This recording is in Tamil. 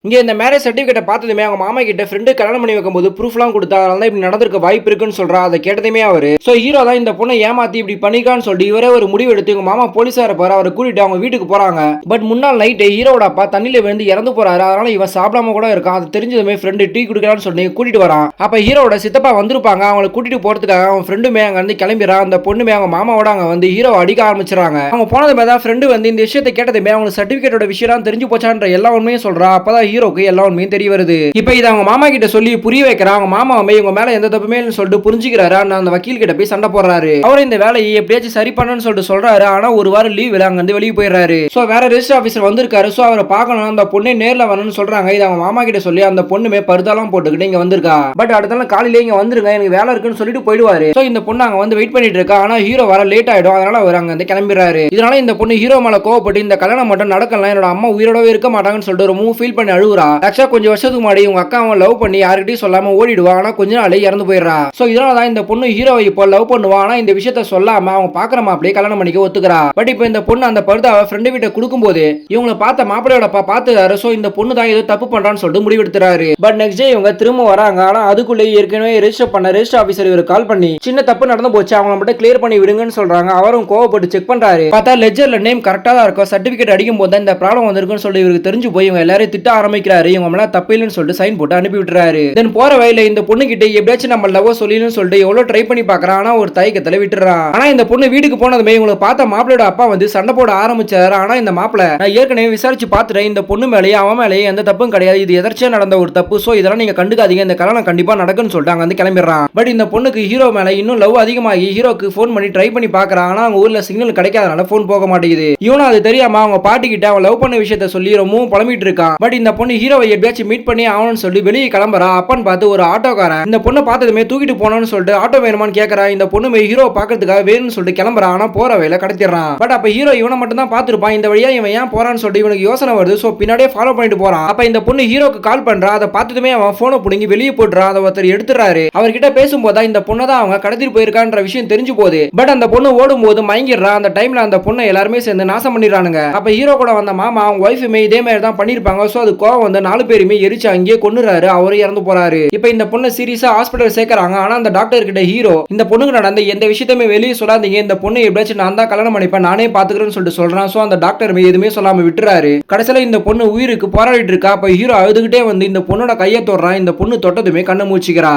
இங்க இந்த மேரேஜ் சர்டிபிகேட்ட பார்த்ததுமே அவங்க மாமா கிட்ட ஃப்ரெண்டு கல்யாணம் பண்ணி வைக்கும்போது ப்ரூஃப்லாம் கொடுத்தா அதனால தான் இப்படி நடந்திருக்க வாய்ப்பு இருக்குன்னு சொல்றா. அதை கேட்டதுமே அவரு சோ ஹீரோ தான் இந்த பொண்ணை ஏமாத்தி இப்படி பண்ணிக்கான்னு சொல்லி இவரே ஒரு முடிவு எடுத்து உங்க மாமா போலீஸா இருப்பாரு அவரை கூட்டிட்டு அவங்க வீட்டுக்கு போறாங்க. பட் முன்னாள் நைட்டு ஹீரோட அப்பா தண்ணியில விழுந்து இறந்து போறாரு. அதனால இவன் சாப்பிடாம கூட இருக்கான். அது தெரிஞ்சதுமே ஃப்ரெண்டு டீ குடிக்கலாம்னு சொல்லி கூட்டிட்டு வரான். அப்ப ஹீரோட சித்தப்பா வந்திருப்பாங்க. அவங்களை கூட்டிட்டு போறதுக்காக அவன் ஃப்ரெண்டுமே அங்க வந்து கிளம்பிறான். அந்த பொண்ணுமே அவங்க மாமாவோட அங்க வந்து ஹீரோ அடிக்க ஆரம்பிச்சிடறாங்க. அவங்க போனதுமே தான் ஃப்ரெண்டு வந்து இந்த விஷயத்தை கேட்டதுமே அவங்க சர்டிபிகேட்டோட விஷயம் தெரிஞ்சு போச்சான்ற எல்லா உண்மையும் சொல்றா. அப்பதான் ஹீரோக்கு எல்லா உண்மையும் தெரிய வருது. இப்போ இத அவங்க மாமா கிட்ட சொல்லி புரிய வைக்கிறான். அவங்க மாமாவே இவங்க மேல எந்த தப்புமே இல்லைன்னு சொல்லிட்டு புரிஞ்சுக்கிறாரு. அந்த வக்கீல் கிட்ட போய் சண்டை போடுறாரு. அவர் இந்த வேலையை எப்படியாச்சும் சரி பண்ணணும்னு சொல்லிட்டு சொல்றாரு. ஆனா ஒரு வாரம் லீவ்ல அங்க இருந்து வெளியே போயிடுறாரு. சோ வேற ரெஜிஸ்டர் ஆபீசர் வந்திருக்காரு. சோ அவரை பார்க்கணும் அந்த பொண்ணே நேர்ல வரணும்னு சொல்றாங்க. இது அவங்க மாமா கிட்ட சொல்லி அந்த பொண்ணுமே பருதாலாம் போட்டுக்கிட்டு இங்க வந்திருக்கா. பட் அடுத்த நாள் காலையில இங்க வந்துருங்க எனக்கு வேலை இருக்குன்னு சொல்லிட்டு போயிடுவாரு. சோ இந்த பொண்ணு அங்க வந்து வெயிட் பண்ணிட்டு இருக்கா. ஆனா ஹீரோ வர லேட் ஆயிடும். அதனால அவர் அங்க வந்து கிளம்பிடுறாரு. இதனால இந்த பொண்ணு ஹீரோ மேல கோவப்பட்டு இந்த கல்யாணம் மட்டும் நடக்கலாம் என்னோட அம்மா உயிரோடவே இருக்க மாட்டாங்கன்னு சொல்லிட்டு ரொம்ப ஃபீல் பண்ணி அழுகுறா. ஆக்சுவலா கொஞ்சம் வருஷத்துக்கு முன்னாடி உங்க அக்கா அவன் லவ் பண்ணி யார்கிட்டயும் சொல்லாம ஓடிடுவா. ஆனா கொஞ்ச நாள் இறந்து போயிடுறா. சோ இதனாலதான் இந்த பொண்ணு ஹீரோவை இப்போ லவ் பண்ணுவா. ஆனா இந்த விஷயத்த சொல்லாம அவங்க பாக்குற மாப்பிளையே கல்யாணம் பண்ணிக்க ஒத்துக்கிறா. பட் இப்போ இந்த பொண்ணு அந்த பருதாவை ஃப்ரெண்டு வீட்டை கொடுக்கும்போது இவங்களை பார்த்த மாப்பிளையோட பாத்துறாரு. சோ இந்த பொண்ணு தான் ஏதோ தப்பு பண்றான்னு சொல்லிட்டு முடிவெடுத்துறாரு. பட் நெக்ஸ்ட் டே இவங்க திரும்ப வராங்க. ஆனா அதுக்குள்ளே ஏற்கனவே ரெஜிஸ்டர் பண்ண ரெஜிஸ்டர் ஆபீசர் இவர் கால் பண்ணி சின்ன தப்பு நடந்து போச்சு அவங்க மட்டும் கிளியர் பண்ணி விடுங்கன்னு சொல்றாங்க. அவரும் கோவப்பட்டு செக் பண்றாரு. பார்த்தா லெட்ஜர்ல நேம் கரெக்டா தான் இருக்கும். சர்டிபிகேட் அடிக்கும் போது இந்த ப்ராப்ளம் வந்திருக்குன்னு சொல்லி இவருக்கு தெரிஞ்சு போய் இவங்க எல்லாரும் திட்ட ஆரம்பிக்கிறாரு. இவங்க மேல தப்பு இல்லைன்னு சொல்லிட்டு சைன் போட்டு அனுப்பி விட்டுறாரு. தென் போற வழியில இந்த பொண்ணு கிட்ட எப்படியாச்சும் நம்ம லவ் சொல்லணும்னு சொல்லிட்டு எவ்வளவு ட்ரை பண்ணி பாக்குறான். ஆனா ஒரு தயக்கத்துல விட்டுறான். ஆனா இந்த பொண்ணு வீட்டுக்கு போனதுமே இவங்களுக்கு பார்த்த மாப்பிளையோட அப்பா வந்து சண்டை போட ஆரம்பிச்சாரு. ஆனா இந்த மாப்பிளை நான் ஏற்கனவே விசாரிச்சு பார்த்துட்டேன். இந்த பொண்ணு மேலேயே அவன் மேலேயே எந்த தப்பும் கிடையாது. இது எதர்ச்சியா நடந்த ஒரு தப்பு. சோ இதெல்லாம் நீங்க கண்டுக்காதீங்க. இந்த கல்யாணம் கண்டிப்பா நடக்குன்னு சொல்லிட்டு அங்க வந்து கிளம்பிடுறான். பட் இந்த பொண்ணுக்கு ஹீரோ மேல இன்னும் லவ் அதிகமாகி ஹீரோக்கு போன் பண்ணி ட்ரை பண்ணி பாக்குறான். ஆனா அவங்க ஊர்ல சிக்னல் கிடைக்காதனால போன் போக மாட்டேங்குது. இவனும் அது தெரியாம அவங்க பாட்டி கிட்ட அவன் லவ் பண்ண விஷயத்த சொல்லி ரொம்பவும் புலம்பிட்டு இருக்கான். பட் இந்த பொண்ணு ஹீரோவை எப்படியாச்சும் மீட் பண்ணி ஆகணும்னு சொல்லி வெளியே கிளம்புறா. அப்பன்னு பார்த்து ஒரு ஆட்டோக்காரன் இந்த பொண்ணை பார்த்ததுமே தூக்கிட்டு போனோம்னு சொல்லிட்டு ஆட்டோ வேணுமான்னு கேட்கறா. இந்த பொண்ணு ஹீரோ பாக்கிறதுக்காக வேணும்னு சொல்லிட்டு கிளம்புறான். ஆனா போற வேலை கடத்திடுறான். பட் அப்ப ஹீரோ இவனை மட்டும் தான் பார்த்திருப்பான். இந்த வழியா இவன் ஏன் போறான்னு சொல்லிட்டு இவனுக்கு யோசனை வருது. சோ பின்னாடியே ஃபாலோ பண்ணிட்டு போறான். அப்ப இந்த பொண்ணு ஹீரோக்கு கால் பண்றா. அதை பார்த்ததுமே அவன் போனை புடுங்கி வெளியே போடுறான். அதை ஒருத்தர் எடுத்துறாரு. அவர்கிட்ட பேசும்போது இந்த பொண்ணை தான் அவங்க கடத்திட்டு போயிருக்கான்ற விஷயம் தெரிஞ்சு போகுது. பட் அந்த பொண்ணு ஓடும் போது மயங்கிடுறா. அந்த டைம்ல அந்த பொண்ணை எல்லாருமே சேர்ந்து நாசம் பண்ணிடுறானுங்க. அப்ப ஹீரோ கூட வந்த மாமா அவங்க ஒய்ஃபுமே இதே மாதிரி தான் பண்ணிருப்பாங்க. சோ அது கோவம் வந்து 4 பேருமே எரிச்சு அங்கேயே கொன்னுறாரு. அவரும் இறந்து போறாரு. இப்ப இந்த பொண்ணு சீரியஸா ஹாஸ்பிடல் சேர்க்கறாங்க. ஆனா அந்த டாக்டர் கிட்ட ஹீரோ இந்த பொண்ணுக்கு நடந்த எந்த விஷயத்தையுமே வெளியே சொல்லாதீங்க. இந்த பொண்ணு எப்படியாச்சும் நான் தான் கல்யாணம் பண்ணிப்பேன் நானே பாத்துக்கிறேன்னு சொல்லிட்டு சொல்றான். சோ அந்த டாக்டர் எதுவுமே சொல்லாம விட்டுறாரு. கடைசியில இந்த பொண்ணு உயிருக்கு போராடிட்டு இருக்கா. அப்ப ஹீரோ அழுதுகிட்டே வந்து இந்த பொண்ணோட கையை தொடுறான். இந்த பொண்ணு தொட்டதுமே கண்ணு மூச்சிக்கிறா.